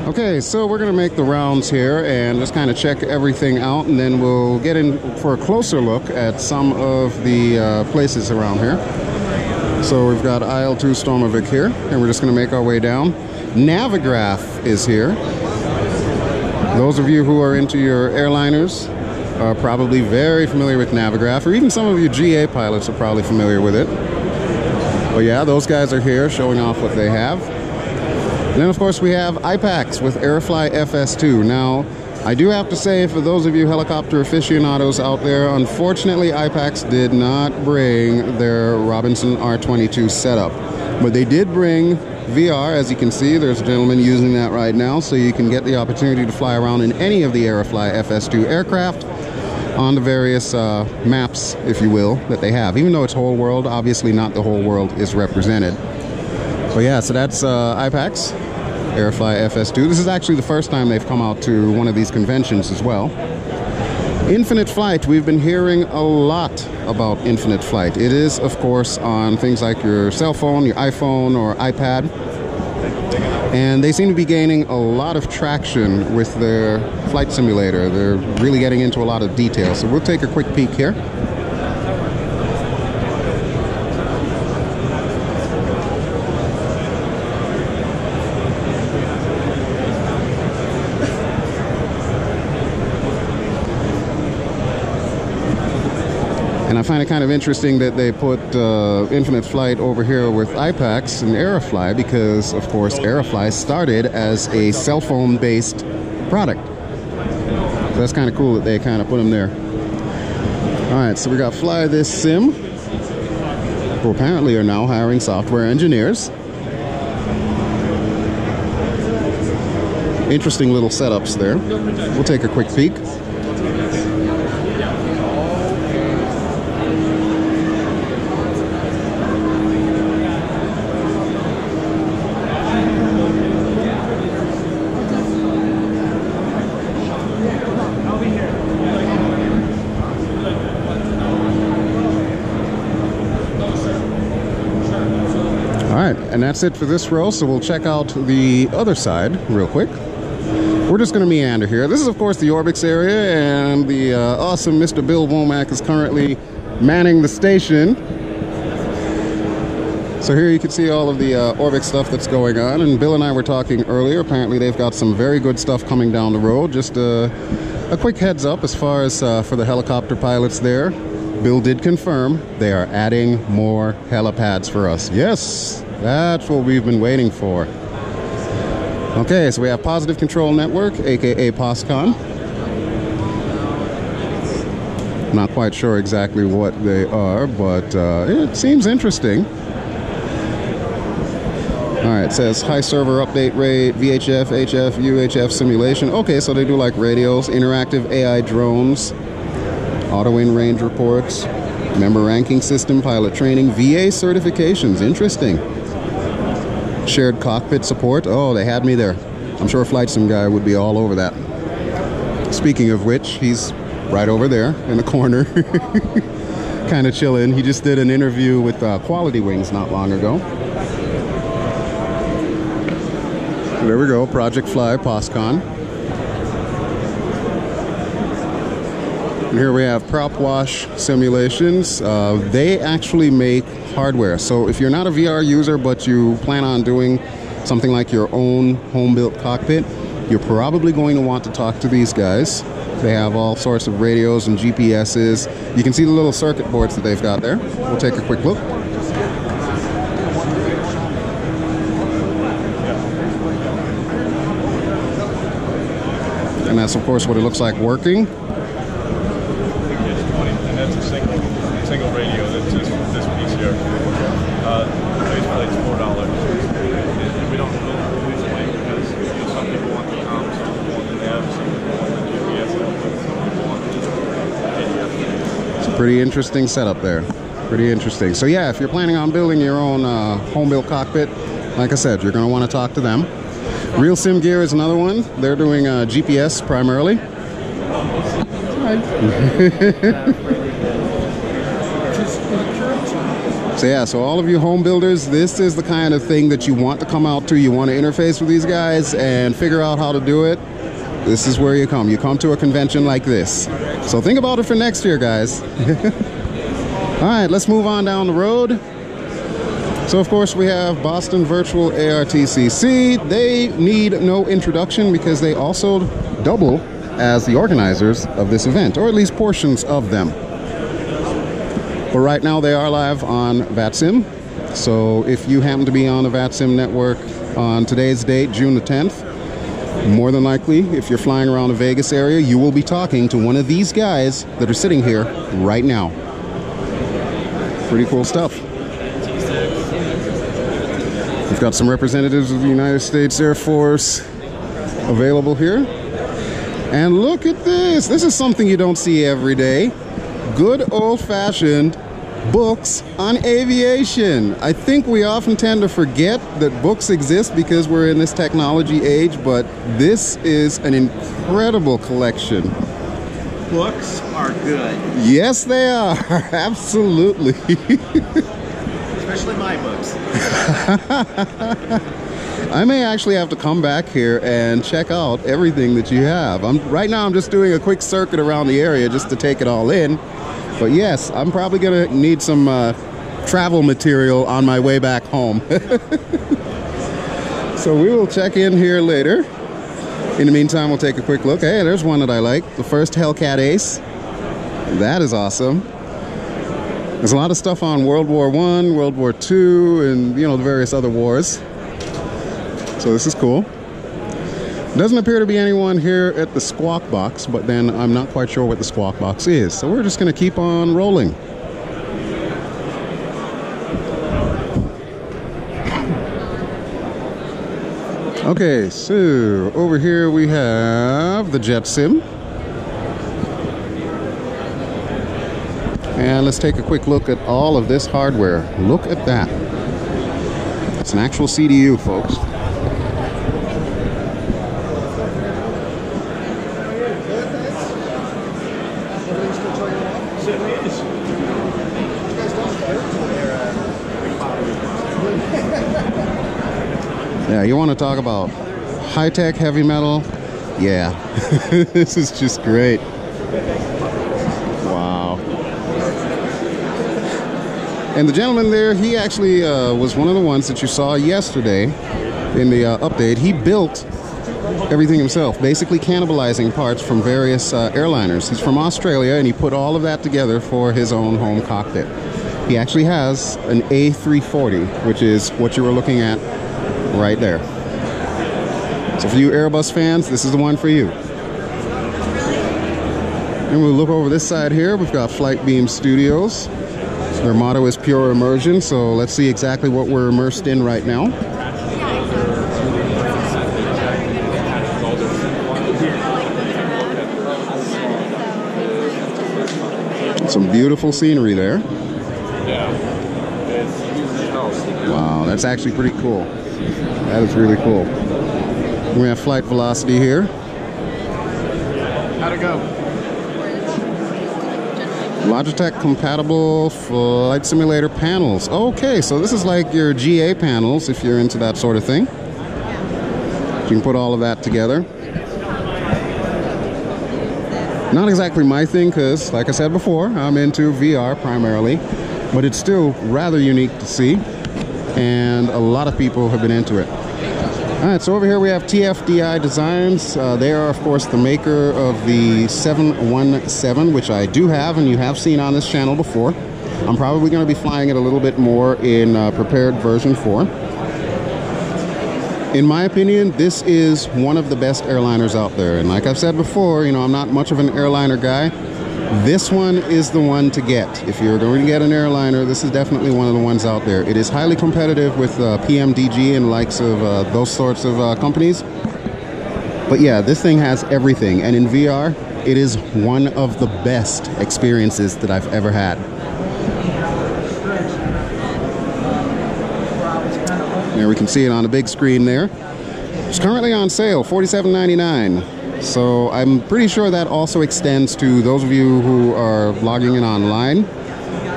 Okay, so we're going to make the rounds here and just kind of check everything out, and then we'll get in for a closer look at some of the places around here. So we've got IL-2 Stormovik here, and we're just going to make our way down. Navigraph is here. Those of you who are into your airliners are probably very familiar with Navigraph, or even some of you GA pilots are probably familiar with it. But yeah, those guys are here showing off what they have. And then, of course, we have IPAX with Airfly FS2. Now, I do have to say, for those of you helicopter aficionados out there, unfortunately, IPAX did not bring their Robinson R22 setup. But they did bring VR, as you can see. There's a gentleman using that right now, so you can get the opportunity to fly around in any of the Airfly FS2 aircraft on the various maps, if you will, that they have. Even though it's whole world, obviously not the whole world is represented. But yeah, so that's IPAX, Airfly FS2. This is actually the first time they've come out to one of these conventions as well. Infinite Flight, we've been hearing a lot about Infinite Flight. It is, of course, on things like your cell phone, your iPhone, or iPad. And they seem to be gaining a lot of traction with their flight simulator. They're really getting into a lot of detail. So we'll take a quick peek here. And I find it kind of interesting that they put Infinite Flight over here with IPAX and Aerofly, because, of course, Aerofly started as a cell phone-based product. So that's kind of cool that they kind of put them there. All right, so we got Fly This Sim, who apparently are now hiring software engineers. Interesting little setups there. We'll take a quick peek. And that's it for this row, so we'll check out the other side real quick. We're just going to meander here. This is, of course, the Orbx area, and the awesome Mr. Bill Womack is currently manning the station. So here you can see all of the Orbx stuff that's going on, and Bill and I were talking earlier. Apparently they've got some very good stuff coming down the road. Just a quick heads up as far as for the helicopter pilots there. Bill did confirm they are adding more helipads for us. Yes! That's what we've been waiting for. Okay, so we have Positive Control Network, aka POSCON. Not quite sure exactly what they are, but it seems interesting. All right, it says high server update rate, VHF, HF, UHF simulation. Okay, so they do like radios, interactive AI drones, auto-in range reports, member ranking system, pilot training, VA certifications. Interesting. Shared cockpit support. Oh, they had me there. I'm sure a flight sim guy would be all over that. Speaking of which, he's right over there in the corner, kind of chilling. He just did an interview with Quality Wings not long ago. So there we go, Project Fly, POSCON. And here we have prop wash simulations. They actually make hardware. So if you're not a VR user, but you plan on doing something like your own home-built cockpit, you're probably going to want to talk to these guys. They have all sorts of radios and GPSs. You can see the little circuit boards that they've got there. We'll take a quick look. And that's, of course, what it looks like working. And that's a single radio. That's just this piece here. Basically, it's $4. And we don't lose weight because some people want the comms, some people want the nav, some people want the GPS, some people want the ADF. It's a pretty interesting setup there. Pretty interesting. So yeah, if you're planning on building your own home-built cockpit, like I said, you're going to want to talk to them. Real Sim Gear is another one. They're doing GPS primarily. So yeah, so all of you home builders, this is the kind of thing that you want to come out to. You want to interface with these guys and figure out how to do it. This is where you come. You come to a convention like this. So think about it for next year, guys. All right, let's move on down the road. So of course we have Boston Virtual ARTCC. They need no introduction because they also double as the organizers of this event, or at least portions of them. But right now they are live on VATSIM. So if you happen to be on the VATSIM network on today's date, June the 10th, more than likely, if you're flying around the Vegas area, you will be talking to one of these guys that are sitting here right now. Pretty cool stuff. We've got some representatives of the United States Air Force available here. And look at this. This is something you don't see every day. Good old-fashioned books on aviation. I think we often tend to forget that books exist because we're in this technology age, but this is an incredible collection. Books are good. Yes, they are. Absolutely. Especially my books. I may actually have to come back here and check out everything that you have. Right now I'm just doing a quick circuit around the area just to take it all in. But yes, I'm probably gonna need some travel material on my way back home. So we will check in here later. In the meantime, we'll take a quick look. Hey, there's one that I like. The first Hellcat Ace. That is awesome. There's a lot of stuff on World War I, World War II, and you know, the various other wars. So this is cool. Doesn't appear to be anyone here at the Squawk Box, but then I'm not quite sure what the Squawk Box is. So we're just going to keep on rolling. Okay, so over here we have the Jet Sim. And let's take a quick look at all of this hardware. Look at that. It's an actual CDU, folks. Yeah, you want to talk about high-tech heavy metal? Yeah, this is just great. Wow. And the gentleman there, he actually was one of the ones that you saw yesterday in the update. He built everything himself, basically cannibalizing parts from various airliners. He's from Australia, and he put all of that together for his own home cockpit. He actually has an A340, which is what you were looking at right there. So for you Airbus fans, this is the one for you. And we'll look over this side here. We've got Flightbeam Studios. Their motto is pure immersion, so let's see exactly what we're immersed in right now. Some beautiful scenery there. Wow, that's actually pretty cool. That is really cool. We have flight velocity here. How'd it go? Logitech compatible flight simulator panels. Okay, so this is like your GA panels if you're into that sort of thing. You can put all of that together. Not exactly my thing because, like I said before, I'm into VR primarily, but it's still rather unique to see, and a lot of people have been into it. All right, so over here we have TFDI Designs. They are, of course, the maker of the 717, which I do have and you have seen on this channel before. I'm probably going to be flying it a little bit more in prepared version 4. In my opinion, this is one of the best airliners out there. And like I've said before, you know, I'm not much of an airliner guy. This one is the one to get. If you're going to get an airliner, this is definitely one of the ones out there. It is highly competitive with PMDG and likes of those sorts of companies. But yeah, this thing has everything. And in VR, it is one of the best experiences that I've ever had. There we can see it on the big screen there. It's currently on sale, $47.99. So I'm pretty sure that also extends to those of you who are logging in online.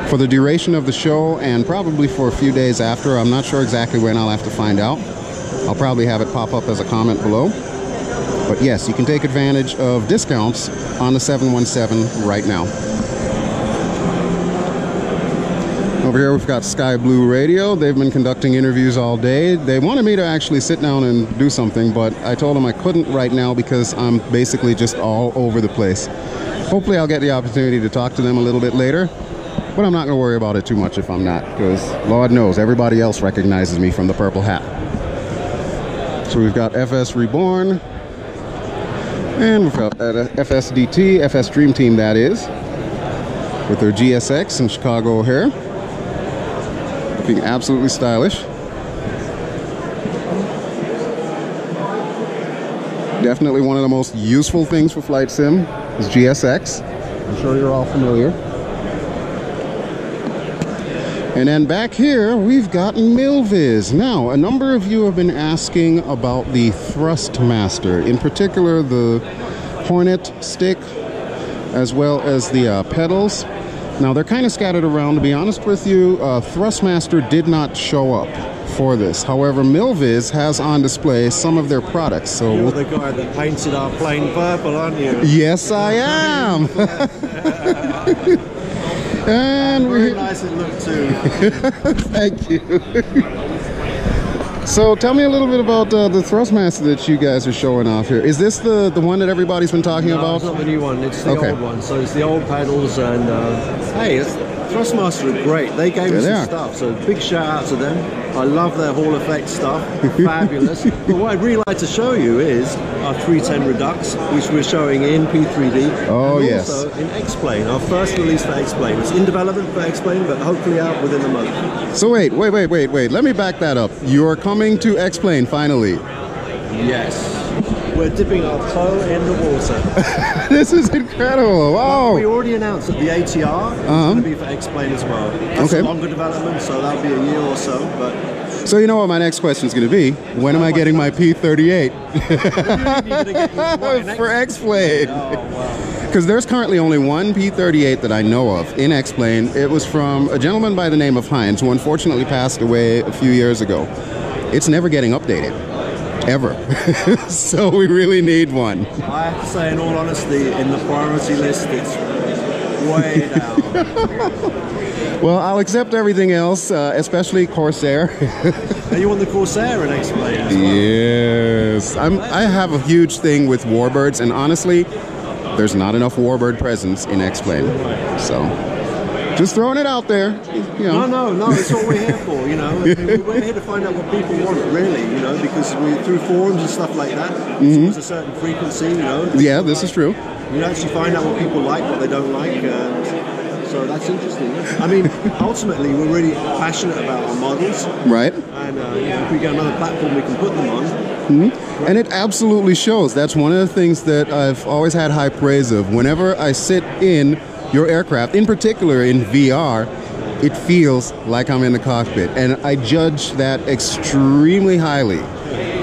for the duration of the show and probably for a few days after. I'm not sure exactly when. I'll have to find out. I'll probably have it pop up as a comment below. But yes, you can take advantage of discounts on the 717 right now. Over here we've got Sky Blue Radio. They've been conducting interviews all day. They wanted me to actually sit down and do something, but I told them I couldn't right now because I'm basically just all over the place. Hopefully I'll get the opportunity to talk to them a little bit later, but I'm not going to worry about it too much if I'm not, because Lord knows everybody else recognizes me from the purple hat. So we've got FS Reborn, and we've got FSDT, FS Dream Team that is, with their GSX and Chicago O'Hare. Looking absolutely stylish. Definitely one of the most useful things for flight sim is GSX. I'm sure you're all familiar. And then back here we've got Milviz. Now, a number of you have been asking about the Thrustmaster, in particular the Hornet stick as well as the pedals. Now they're kind of scattered around, to be honest with you. Thrustmaster did not show up for this. However, Milviz has on display some of their products. So you're the guy that painted our plane purple, aren't you? Yes, I am. And very nice it looked too. Thank you. So tell me a little bit about the Thrustmaster that you guys are showing off here. Is this the one that everybody's been talking about? It's not the new one, it's the old one. So it's the old pedals, and hey, Thrustmaster are great. They gave us some stuff, so big shout out to them. I love their Hall Effect stuff, fabulous. But what I'd really like to show you is our 310 Redux, which we're showing in P3D. Oh, and yes. also in X-Plane, our first release for X-Plane. It's in development for X-Plane, but hopefully out within a month. So wait. Let me back that up. You're coming to X-Plane finally. Yes. We're dipping our toe in the water. This is incredible. Wow. We already announced that the ATR is going to be for X-Plane as well. That's a longer development, so that'll be a year or so. But so you know what my next question is going to be? When am I getting my P38? For X-Plane. Oh, wow. Because there's currently only one P38 that I know of in X-Plane. It was from a gentleman by the name of Heinz, who unfortunately passed away a few years ago. It's never getting updated. Ever. So we really need one. I have to say, in all honesty, in the priority list, it's way down. Well, I'll accept everything else, especially Corsair. And you want the Corsair in X-Plane as well? Yes. I have a huge thing with Warbirds, and honestly, there's not enough Warbird presence in X-Plane. So, just throwing it out there. You know. No, it's what we're here for, you know. I mean, we're here to find out what people want, really, you know, because through forums and stuff like that, there's a certain frequency, you know. Yeah, this is true. You actually find out what people like, what they don't like, so that's interesting. I mean, ultimately, we're really passionate about our models. Right. And you know, if we get another platform we can put them on. And it absolutely shows. That's one of the things that I've always had high praise of. Whenever I sit in your aircraft, in particular in VR, it feels like I'm in the cockpit, and I judge that extremely highly.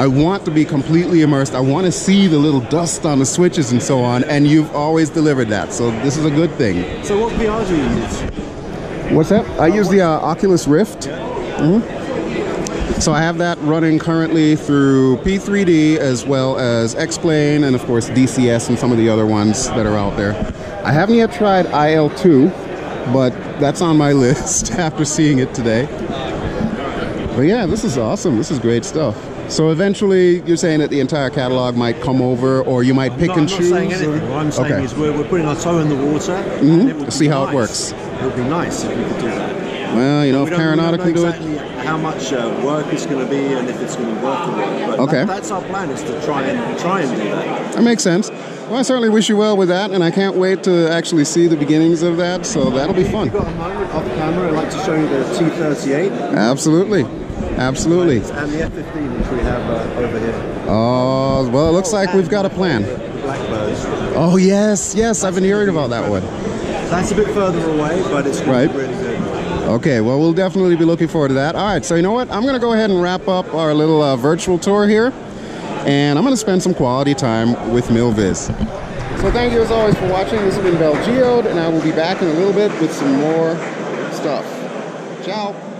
I want to be completely immersed. I want to see the little dust on the switches and so on, and you've always delivered that, so this is a good thing. So what VR do you use? What's that? I use the Oculus Rift. So I have that running currently through P3D as well as X-Plane, and of course DCS and some of the other ones that are out there. I haven't yet tried IL2, but that's on my list after seeing it today. But yeah, this is awesome. This is great stuff. So eventually, you're saying that the entire catalog might come over, or you might pick and choose? I'm not saying anything. What I'm saying is we're putting our toe in the water. See how it works. It would be nice if we could do that. Well, you know, if Paranautica can do exactly how much work it's going to be and if it's going to work or not. But that's our plan, is to try and do that. That makes sense. Well, I certainly wish you well with that, and I can't wait to actually see the beginnings of that, so that'll be fun. If you've got a moment off camera, I'd like to show you the T38. Absolutely. Absolutely. And the F-15, which we have over here. Oh, well, it looks like we've got a plan. Blackbirds. Oh, yes, I've been hearing about that one. That's a bit further away, but it's going to be really good. Okay, well, we'll definitely be looking forward to that. All right, so you know what? I'm going to go ahead and wrap up our little virtual tour here, and I'm going to spend some quality time with Milviz. So thank you as always for watching. This has been BelGeode, and I will be back in a little bit with some more stuff. Ciao.